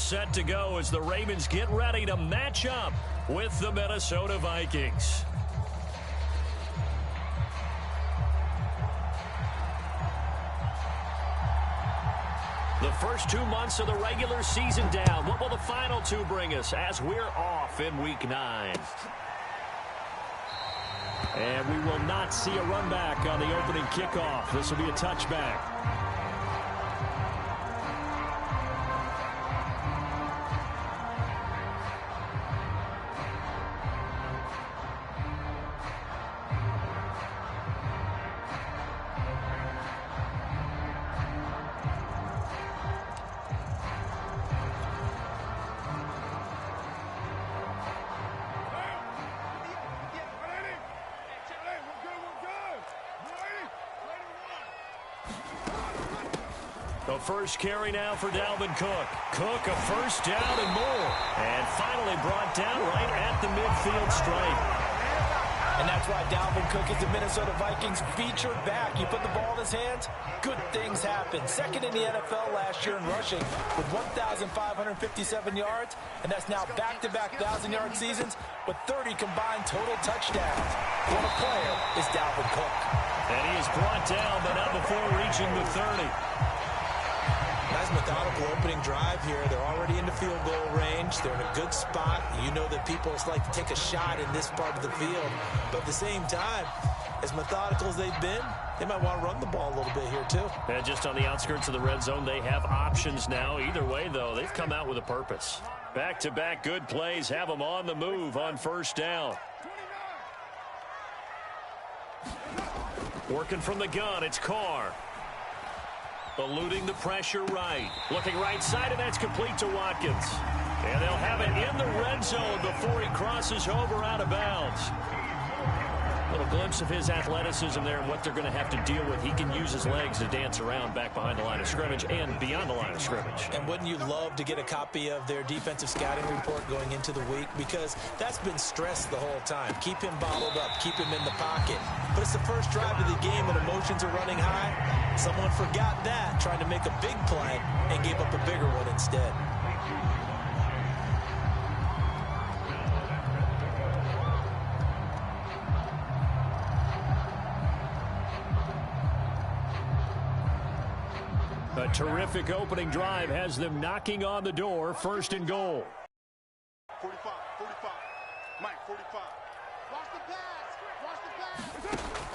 set to go as the Ravens get ready to match up with the Minnesota Vikings. The first 2 months of the regular season down. What will the final 2 bring us as we're off in Week 9? And we will not see a run back on the opening kickoff. This will be a touchback. The first carry now for Dalvin Cook. Cook, a first down and more. And finally brought down right at the midfield stripe. And that's why Dalvin Cook is the Minnesota Vikings featured back. You put the ball in his hands, good things happen. Second in the NFL last year in rushing with 1,557 yards. And that's now back-to-back 1,000-yard seasons with 30 combined total touchdowns. What a player is Dalvin Cook. And he is brought down, but not before reaching the 30. Nice methodical opening drive here. They're already in the field goal range. They're in a good spot. You know that people like to take a shot in this part of the field. But at the same time, as methodical as they've been, they might want to run the ball a little bit here too. And just on the outskirts of the red zone, they have options now. Either way, though, they've come out with a purpose. Back-to-back good plays have them on the move on first down. Working from the gun, it's Carr. Eluding the pressure right. Looking right side, and that's complete to Watkins. And they'll have it in the red zone before he crosses over out of bounds. Little glimpse of his athleticism there and what they're going to have to deal with. He can use his legs to dance around back behind the line of scrimmage and beyond the line of scrimmage. And wouldn't you love to get a copy of their defensive scouting report going into the week? Because that's been stressed the whole time. Keep him bottled up. Keep him in the pocket. But it's the first drive of the game and emotions are running high. Someone forgot that, trying to make a big play and gave up a bigger one instead. A terrific opening drive has them knocking on the door, first and goal. 45, Mike, 45. Watch the pass,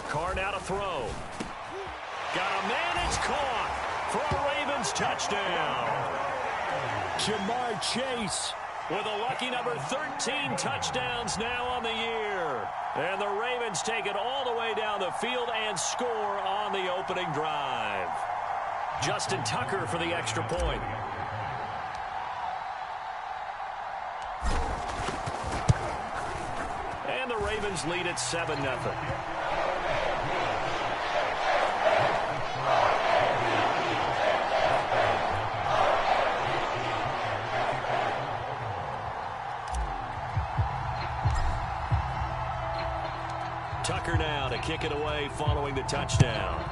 Carr now to throw. Got a man, it's caught for a Ravens touchdown. Jamar Chase with a lucky number 13 touchdowns now on the year. And the Ravens take it all the way down the field and score on the opening drive. Justin Tucker for the extra point. And the Ravens lead at 7-0. Tucker now to kick it away following the touchdown.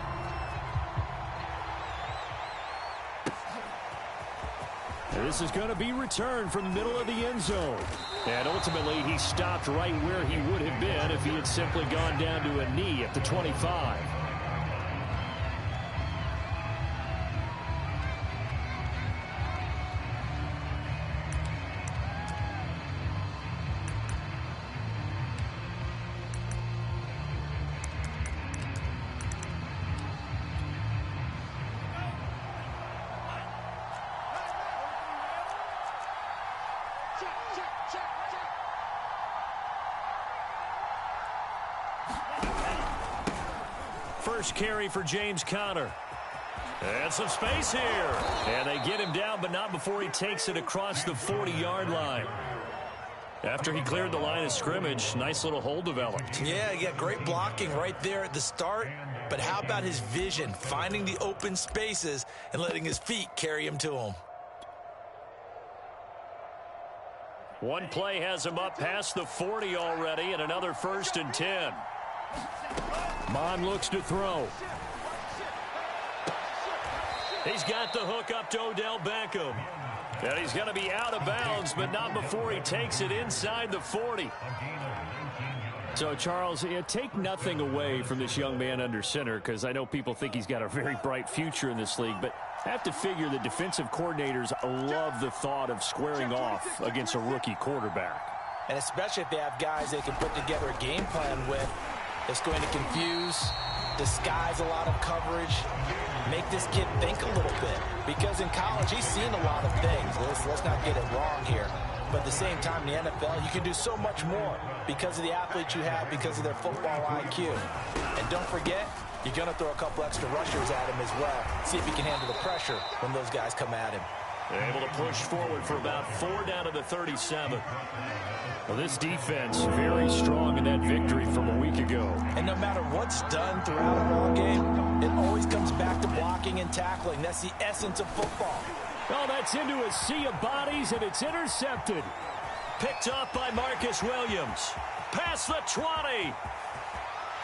This is going to be returned from the middle of the end zone. And ultimately, he stopped right where he would have been if he had simply gone down to a knee at the 25. First carry for James Conner. And some space here. And they get him down, but not before he takes it across the 40-yard line. After he cleared the line of scrimmage, nice little hole developed. Yeah, great blocking right there at the start. But how about his vision, finding the open spaces and letting his feet carry him to him? One play has him up past the 40 already, and another 1st and 10. Mon looks to throw. He's got the hook up to Odell Beckham. And he's going to be out of bounds, but not before he takes it inside the 40. So, Charles, take nothing away from this young man under center, because I know people think he's got a very bright future in this league, but I have to figure the defensive coordinators love the thought of squaring off against a rookie quarterback. And especially if they have guys they can put together a game plan with that's going to confuse, disguise a lot of coverage, make this kid think a little bit. Because in college, he's seen a lot of things. Let's not get it wrong here. But at the same time, in the NFL, you can do so much more because of the athletes you have, because of their football IQ. And don't forget, you're going to throw a couple extra rushers at him as well. See if he can handle the pressure when those guys come at him. They're able to push forward for about 4 down to the 37. Well, this defense very strong in that victory from a week ago. And no matter what's done throughout a ball game, it always comes back to blocking and tackling. That's the essence of football. Well, that's into a sea of bodies, and it's intercepted. Picked up by Marcus Williams. Past the 20.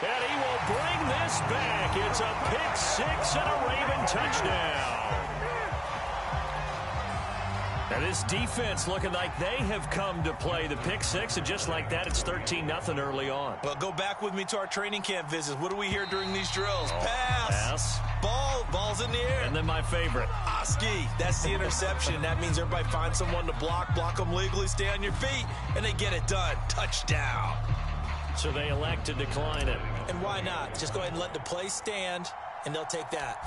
And he will bring this back. It's a pick six and a Raven touchdown. And this defense looking like they have come to play the pick six, and just like that, it's 13-0 early on. Well, go back with me to our training camp visits. What do we hear during these drills? Pass. Ball's in the air. And then my favorite. Oski, that's the interception. That means everybody finds someone to block them legally, stay on your feet, and they get it done. Touchdown. So they elect to decline it. And why not? Just go ahead and let the play stand, and they'll take that.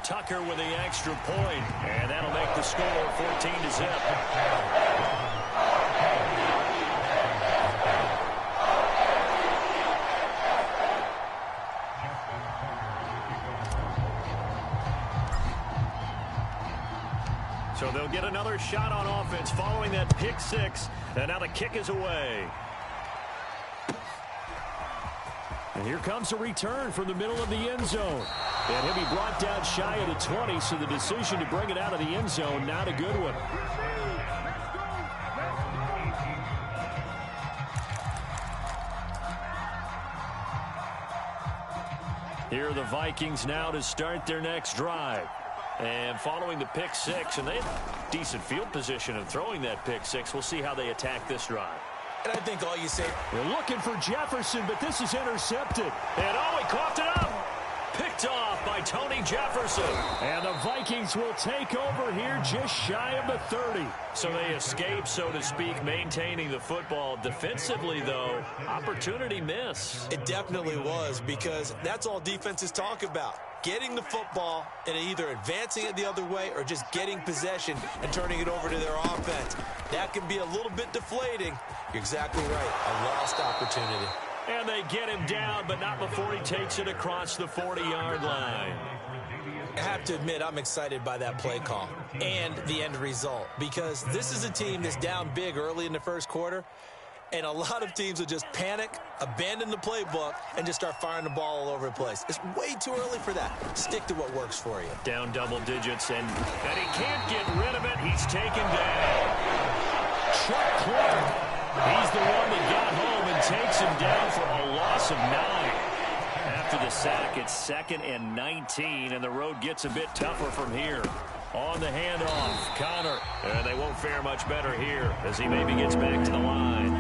Tucker with the extra point, and that'll make the score 14-0. So they'll get another shot on offense following that pick six, and now the kick is away. And here comes a return from the middle of the end zone. And he'll be brought down shy of the 20, so the decision to bring it out of the end zone, not a good one. Here are the Vikings now to start their next drive. And following the pick six, and they have decent field position of throwing that pick six. We'll see how they attack this drive. And I think all you say... They're looking for Jefferson, but this is intercepted. And he coughed it up. Picked off by Tony Jefferson. And the Vikings will take over here just shy of the 30. So they escape, so to speak, maintaining the football. Defensively, though, opportunity miss. It definitely was, because that's all defenses talk about. Getting the football and either advancing it the other way or just getting possession and turning it over to their offense. That can be a little bit deflating. You're exactly right. A lost opportunity. And they get him down, but not before he takes it across the 40-yard line. I have to admit, I'm excited by that play call and the end result, because this is a team that's down big early in the first quarter, and a lot of teams will just panic, abandon the playbook, and just start firing the ball all over the place. It's way too early for that. Stick to what works for you. Down double digits, and he can't get rid of it. He's taken down. Chuck Clark. He's the one that got home and takes him down for a loss of 9. After the sack, it's 2nd and 19, and the road gets a bit tougher from here. On the handoff, Connor. And they won't fare much better here as he maybe gets back to the line.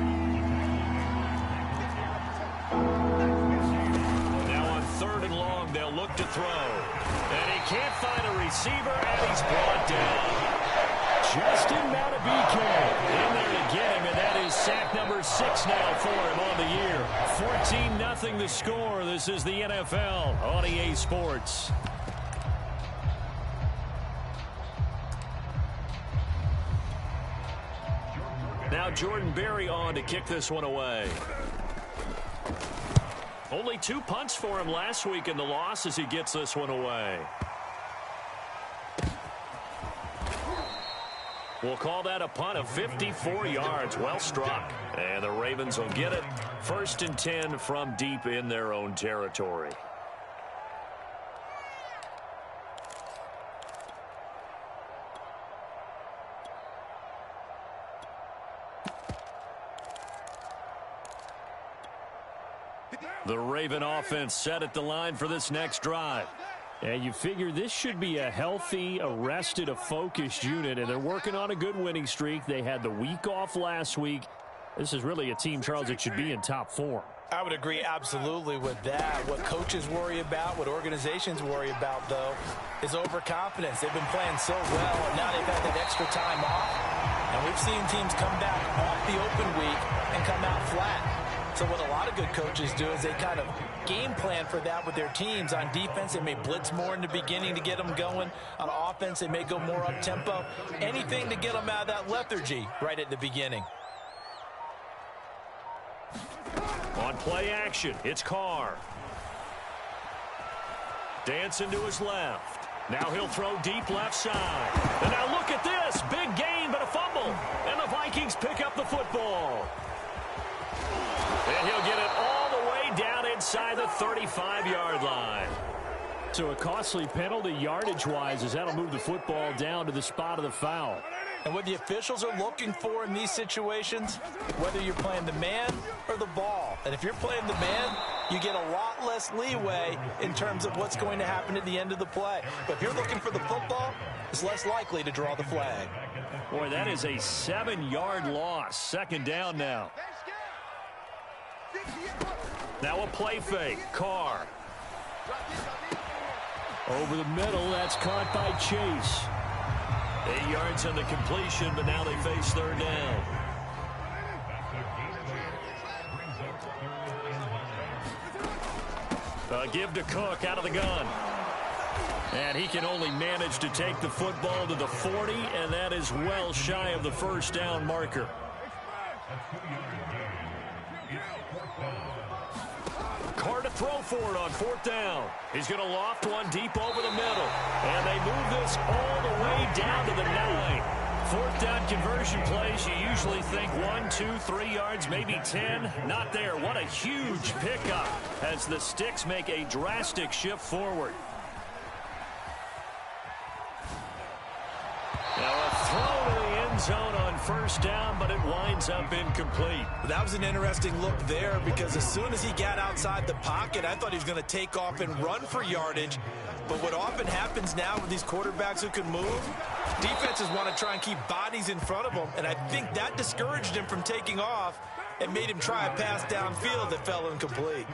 Now on 3rd and long, they'll look to throw. And he can't find a receiver, and he's brought down. Justin Matabike in there to get him, and that is sack number 6 now for him on the year. 14-0 the score. This is the NFL on EA Sports. Now Jordan Berry on to kick this one away. Only 2 punts for him last week in the loss as he gets this one away. We'll call that a punt of 54 yards. Well struck. And the Ravens will get it. 1st and 10 from deep in their own territory. The Raven offense set at the line for this next drive. And you figure this should be a healthy, a rested, a focused unit, and they're working on a good winning streak. They had the week off last week. This is really a team, Charles, that should be in top form. I would agree absolutely with that. What coaches worry about, what organizations worry about, though, is overconfidence. They've been playing so well, and now they've had that extra time off. And we've seen teams come back off the open week and come out flat. So what a lot of good coaches do is they kind of game plan for that with their teams. On defense, they may blitz more in the beginning to get them going. On offense, they may go more up-tempo. Anything to get them out of that lethargy right at the beginning. On play action, it's Carr. Dancing to his left. Now he'll throw deep left side. And now look at this. Big gain, but a fumble. And the Vikings pick up the football. And he'll get it all the way down inside the 35-yard line. So a costly penalty yardage-wise as that'll move the football down to the spot of the foul. And what the officials are looking for in these situations, whether you're playing the man or the ball. And if you're playing the man, you get a lot less leeway in terms of what's going to happen at the end of the play. But if you're looking for the football, it's less likely to draw the flag. Boy, that is a 7-yard loss. Second down now. Now a play fake. Carr. Over the middle, that's caught by Chase. 8 yards on the completion, but now they face third down. Give to Cook out of the gun. And he can only manage to take the football to the 40, and that is well shy of the first down marker. Carr to throw for it on fourth down. He's going to loft one deep over the middle. And they move this all the way down to the 9. Fourth down conversion plays, you usually think 1, 2, 3 yards, maybe 10. Not there. What a huge pickup as the Sticks make a drastic shift forward. Now a throw to the end zone on first down, but it winds up incomplete. That was an interesting look there because as soon as he got outside the pocket, I thought he was going to take off and run for yardage. But what often happens now with these quarterbacks who can move, defenses want to try and keep bodies in front of them, and I think that discouraged him from taking off and made him try a pass downfield that fell incomplete.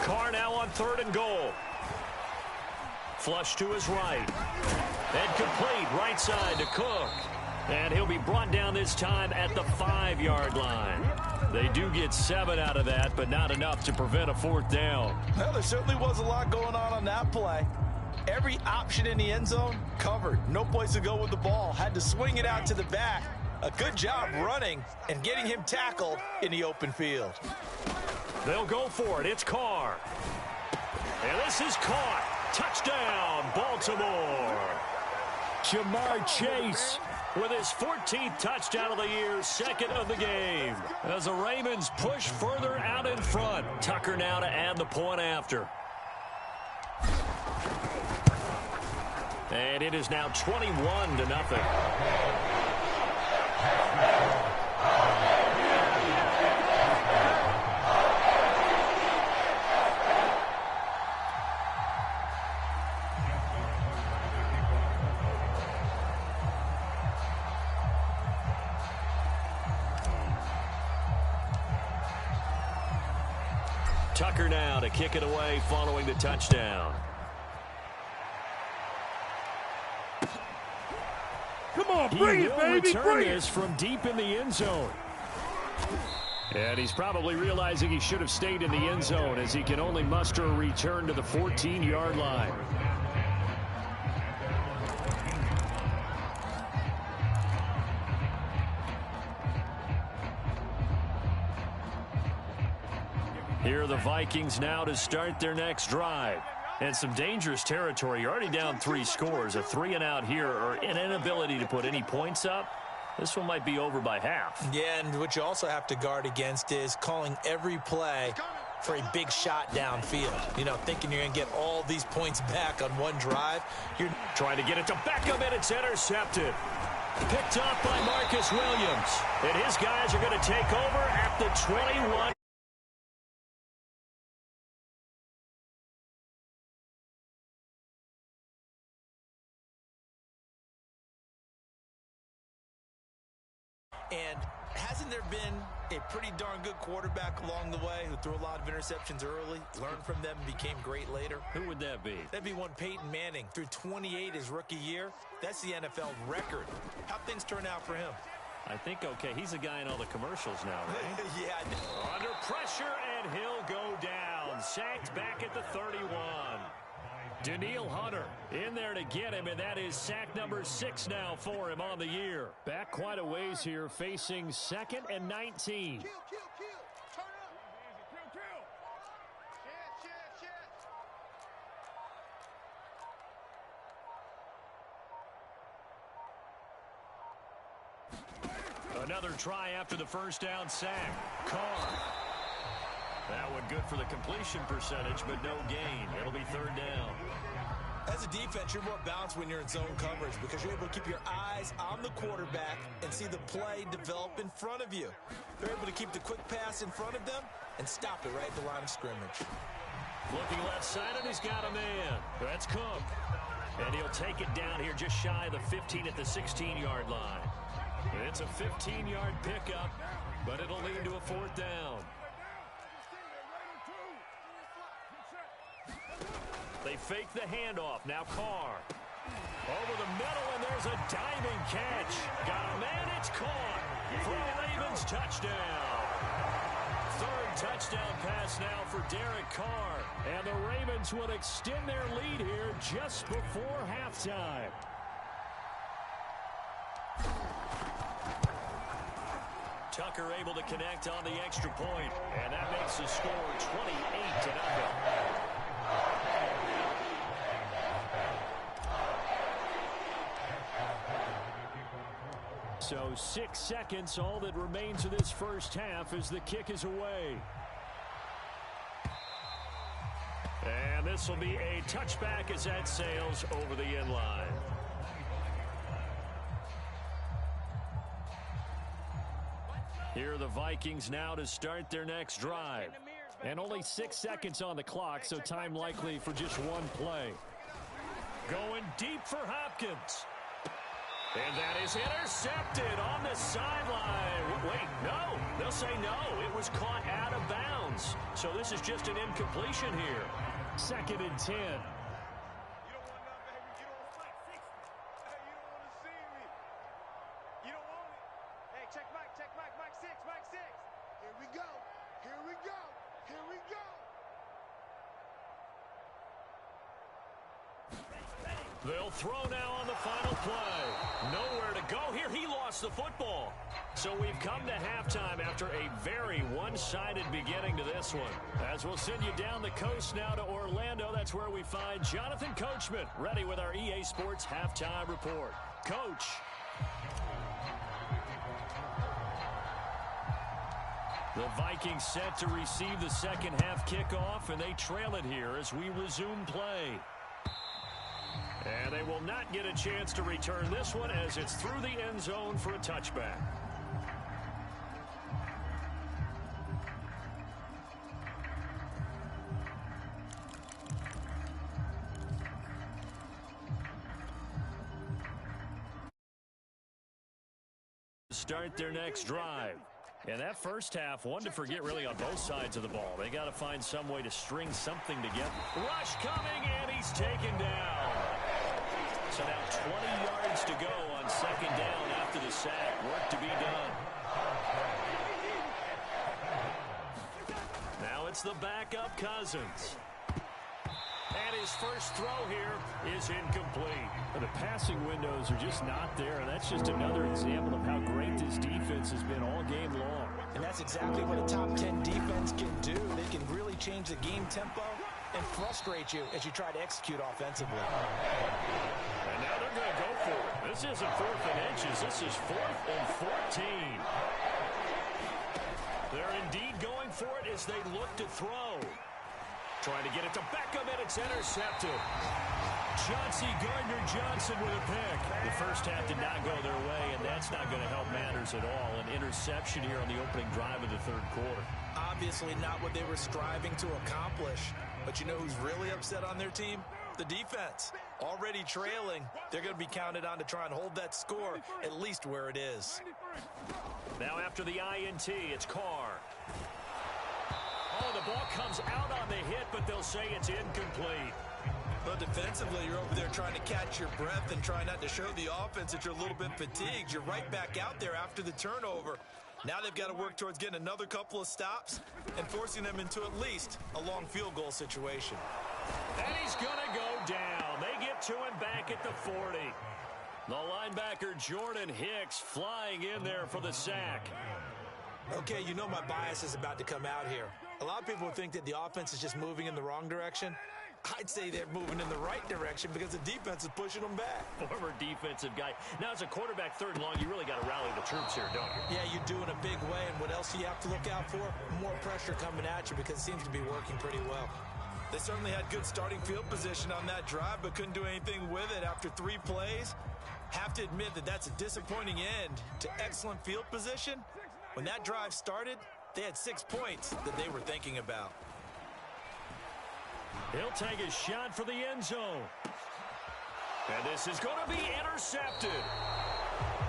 Carr now on 3rd and goal. Flush to his right. And complete right side to Cook. And he'll be brought down this time at the 5-yard line. They do get 7 out of that, but not enough to prevent a fourth down. Well, there certainly was a lot going on that play. Every option in the end zone covered. No place to go with the ball. Had to swing it out to the back. A good job running and getting him tackled in the open field. They'll go for it. It's Carr. And this is caught. Touchdown, Baltimore. Jamar Chase with his 14th touchdown of the year, 2nd of the game. As the Ravens push further out in front. Tucker now to add the point after. And it is now 21-0. Tucker now to kick it away following the touchdown. Come on, bring it, baby, bring it! This from deep in the end zone. And he's probably realizing he should have stayed in the end zone as he can only muster a return to the 14-yard line. Here are the Vikings now to start their next drive. And some dangerous territory. You're already down 3 scores. A 3-and-out here or an inability to put any points up. This one might be over by half. Yeah, and what you also have to guard against is calling every play for a big shot downfield. You know, thinking you're going to get all these points back on one drive. You're trying to get it to Beckham, and it's intercepted. Picked up by Marcus Williams. And his guys are going to take over at the 21. And hasn't there been a pretty darn good quarterback along the way who threw a lot of interceptions early, learned from them, and became great later? Who would that be? That'd be one Peyton Manning. Threw 28 his rookie year. That's the NFL record. How'd things turn out for him? I think, okay, he's a guy in all the commercials now, right? Yeah. Under pressure, and he'll go down. Sacked back at the 31. Danielle Hunter in there to get him, and that is sack number 6 now for him on the year. Back quite a ways here, facing 2nd and 19. Kill. Turn up. Kill. Shit. Another try after the first down sack. Carr. That one good for the completion percentage, but no gain. It'll be 3rd down. As a defense, you're more balanced when you're in zone coverage because you're able to keep your eyes on the quarterback and see the play develop in front of you. They're able to keep the quick pass in front of them and stop it right at the line of scrimmage. Looking left side, and he's got a man. That's Cook. And he'll take it down here just shy of the 15 at the 16-yard line. It's a 15-yard pickup, but it'll lead to a 4th down. They fake the handoff. Now Carr. Over the middle, and there's a diving catch. Got a man, it's caught for a Ravens touchdown. 3rd touchdown pass now for Derek Carr. And the Ravens would extend their lead here just before halftime. Tucker able to connect on the extra point, and that makes the score 28-0. So 6 seconds, all that remains of this first half as the kick is away. And this will be a touchback as that sails over the end line. Here are the Vikings now to start their next drive. And only 6 seconds on the clock, so time likely for just one play. Going deep for Hopkins. And that is intercepted on the sideline. Wait, no. They'll say no. It was caught out of bounds. So this is just an incompletion here. 2nd and 10. You don't want none, baby. You don't want 6. Hey, you don't want to see me. You don't want it. Hey, check Mike, Mike 6, Mike 6. Here we go. They'll throw now on the final play. Nowhere to go here. He lost the football. So we've come to halftime after a very one-sided beginning to this one. As we'll send you down the coast now to Orlando, that's where we find Jonathan Coachman ready with our EA Sports Halftime Report. Coach. The Vikings set to receive the second half kickoff, and they trail it here as we resume play. And they will not get a chance to return this one as it's through the end zone for a touchback. Start their next drive. And that first half, one to forget really on both sides of the ball. They got to find some way to string something together. Rush coming, and he's taken down. So now 20 yards to go on second down after the sack. Work to be done. Now it's the backup Cousins. And his first throw here is incomplete. The passing windows are just not there, and that's just another example of how great this defense has been all game long. And that's exactly what a top 10 defense can do. They can really change the game tempo and frustrate you as you try to execute offensively. And now they're going to go for it. This isn't 4th and inches. This is 4th and 14. They're indeed going for it as they look to throw. Trying to get it to Beckham, and it's intercepted. Chauncey Gardner-Johnson with a pick. The first half did not go their way, and that's not going to help matters at all. An interception here on the opening drive of the third quarter. Obviously not what they were striving to accomplish. But you know who's really upset on their team? The defense, already trailing. They're going to be counted on to try and hold that score at least where it is. Now after the INT, it's Carr. Oh, the ball comes out on the hit, but they'll say it's incomplete. Well, defensively, you're over there trying to catch your breath and try not to show the offense that you're a little bit fatigued. You're right back out there after the turnover. Now they've got to work towards getting another couple of stops and forcing them into at least a long field goal situation. And he's going to go down. They get to him back at the 40. The linebacker, Jordan Hicks, flying in there for the sack. Okay, you know my bias is about to come out here. A lot of people think that the offense is just moving in the wrong direction. I'd say they're moving in the right direction because the defense is pushing them back. Former defensive guy. Now, as a quarterback, third and long, you really got to rally the troops here, don't you? Yeah, you do in a big way. And what else do you have to look out for? More pressure coming at you because it seems to be working pretty well. They certainly had good starting field position on that drive, but couldn't do anything with it after 3 plays. Have to admit that that's a disappointing end to excellent field position. When that drive started, they had 6 points that they were thinking about. He'll take a shot for the end zone. And this is going to be intercepted.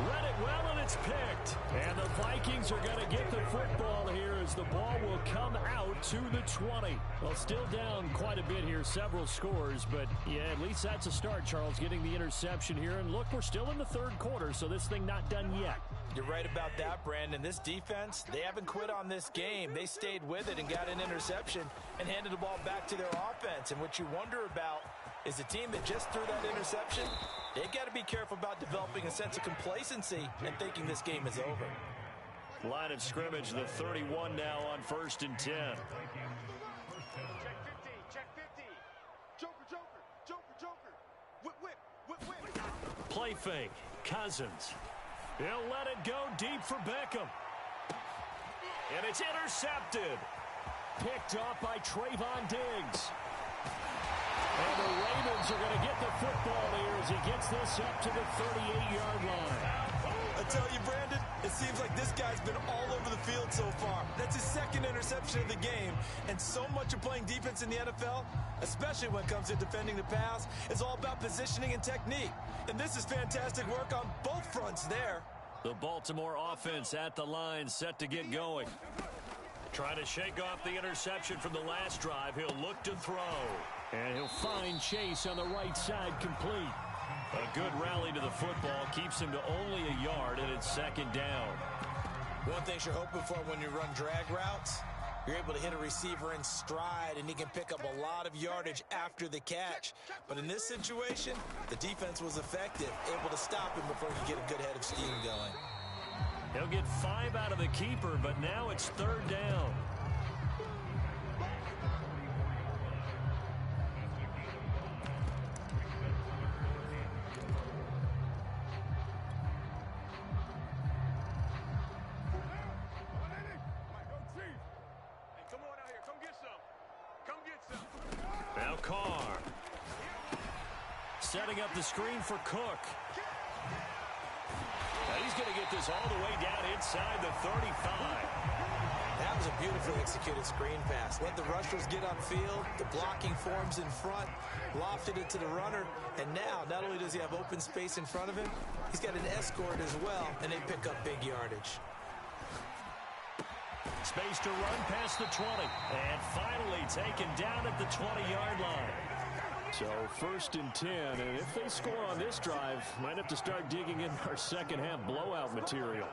Read it well, and it's picked. And the Vikings are going to get the football here as the ball will come out to the 20. Well, still down quite a bit here, several scores. But, yeah, at least that's a start, Charles, getting the interception here. And, look, we're still in the third quarter, so this thing not done yet. You're right about that, Brandon. This defense, they haven't quit on this game. They stayed with it and got an interception and handed the ball back to their offense. And what you wonder about is the team that just threw that interception, they've got to be careful about developing a sense of complacency and thinking this game is over. Line of scrimmage, the 31 now on 1st and 10. Check 50, check 50. Joker, Joker, Joker, Joker. Whip, whip, whip, whip. Play fake, Cousins. He'll let it go deep for Beckham. And it's intercepted. Picked off by Trayvon Diggs. And the Ravens are going to get the football here as he gets this up to the 38-yard line. I tell you, Brandon, it seems like this guy's been all over the field so far. That's his 2nd interception of the game. And so much of playing defense in the NFL, especially when it comes to defending the pass, is all about positioning and technique. And this is fantastic work on both fronts there. The Baltimore offense at the line, set to get going. Trying to shake off the interception from the last drive. He'll look to throw. And he'll find Chase on the right side complete. A good rally to the football keeps him to only a yard, and it's 2nd down. One thing you're hoping for when you run drag routes, you're able to hit a receiver in stride, and he can pick up a lot of yardage after the catch. But in this situation, the defense was effective, able to stop him before he could get a good head of steam going. He'll get 5 out of the keeper, but now it's 3rd down. Now Carr. Setting up the screen for Cook. Now he's going to get this all the way down inside the 35. That was a beautifully executed screen pass. Let the rushers get upfield. The blocking forms in front. Lofted it to the runner. And now, not only does he have open space in front of him, he's got an escort as well, and they pick up big yardage. Space to run past the 20. And finally taken down at the 20-yard line. So 1st and 10. And if they score on this drive, might have to start digging in our second half blowout material.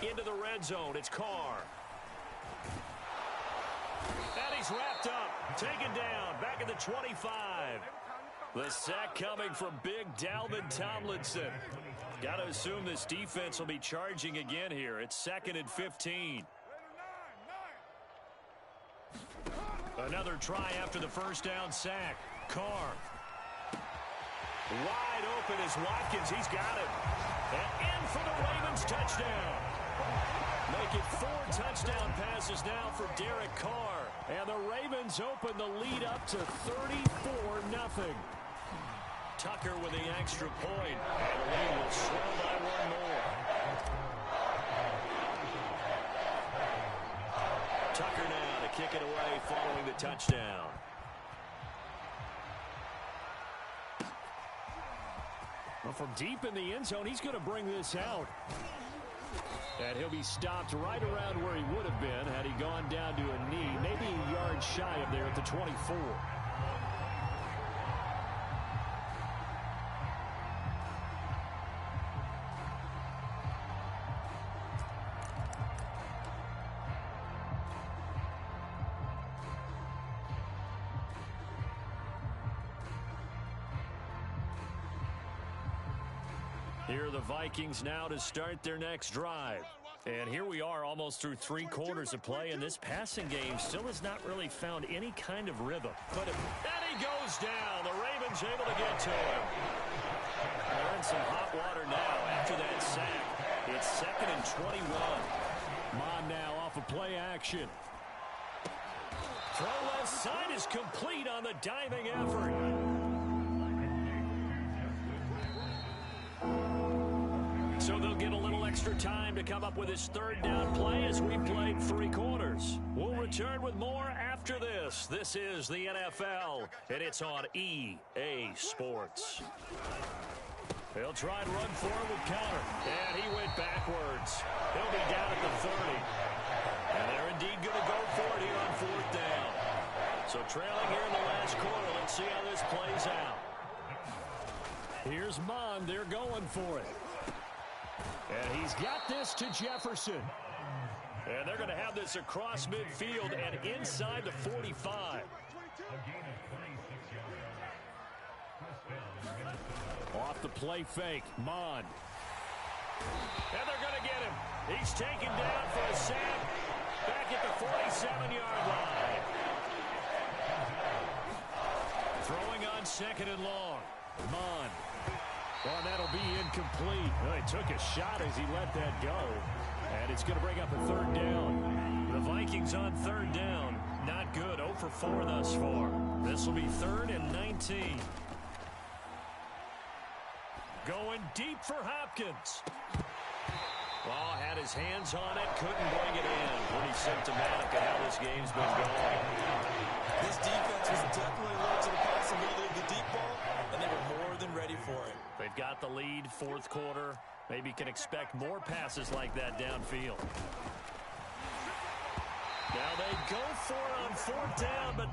Into the red zone. It's Carr. And he's wrapped up. Taken down. Back at the 25. The sack coming from big Dalvin Tomlinson. Got to assume this defense will be charging again here. It's 2nd and 15. Another try after the first down sack. Carr. Wide open is Watkins. He's got it. And in for the Ravens touchdown. Make it 4 touchdown passes now for Derek Carr. And the Ravens open the lead up to 34-0. Tucker with the extra point. And the lead will swell by 1 more. Tucker now to kick it away following the touchdown. Well, from deep in the end zone, he's going to bring this out. And he'll be stopped right around where he would have been had he gone down to a knee, maybe a yard shy of there at the 24. Here are the Vikings now to start their next drive. And here we are almost through 3 quarters of play, and this passing game still has not really found any kind of rhythm. And he goes down. The Ravens able to get to him. They're in some hot water now after that sack. It's 2nd and 21. Mon now off of play action. Throw left side is complete on the diving effort. So they'll get a little extra time to come up with his 3rd down play as we played 3 quarters. We'll return with more after this. This is the NFL, and it's on EA Sports. They'll try and run for him with counter. And he went backwards. He'll be down at the 30. And they're indeed going to go for it here on 4th down. So trailing here in the last quarter. Let's see how this plays out. Here's Mon. They're going for it. And he's got this to Jefferson. And they're going to have this across midfield and inside the 45. Off the play fake, Mon. And they're going to get him. He's taken down for a sack back at the 47-yard line. Throwing on 2nd and long. Mon. Well, that'll be incomplete. Well, he took a shot as he let that go. And it's going to bring up a 3rd down. The Vikings on 3rd down. Not good. 0 for 4 thus far. This will be 3rd and 19. Going deep for Hopkins. Well, had his hands on it. Couldn't bring it in. Pretty symptomatic of how this game's been going. This defense was definitely alert to the possibility of the deep ball, and they were more than ready for it. They've got the lead, 4th quarter. Maybe can expect more passes like that downfield. Now they go for it on 4th down, but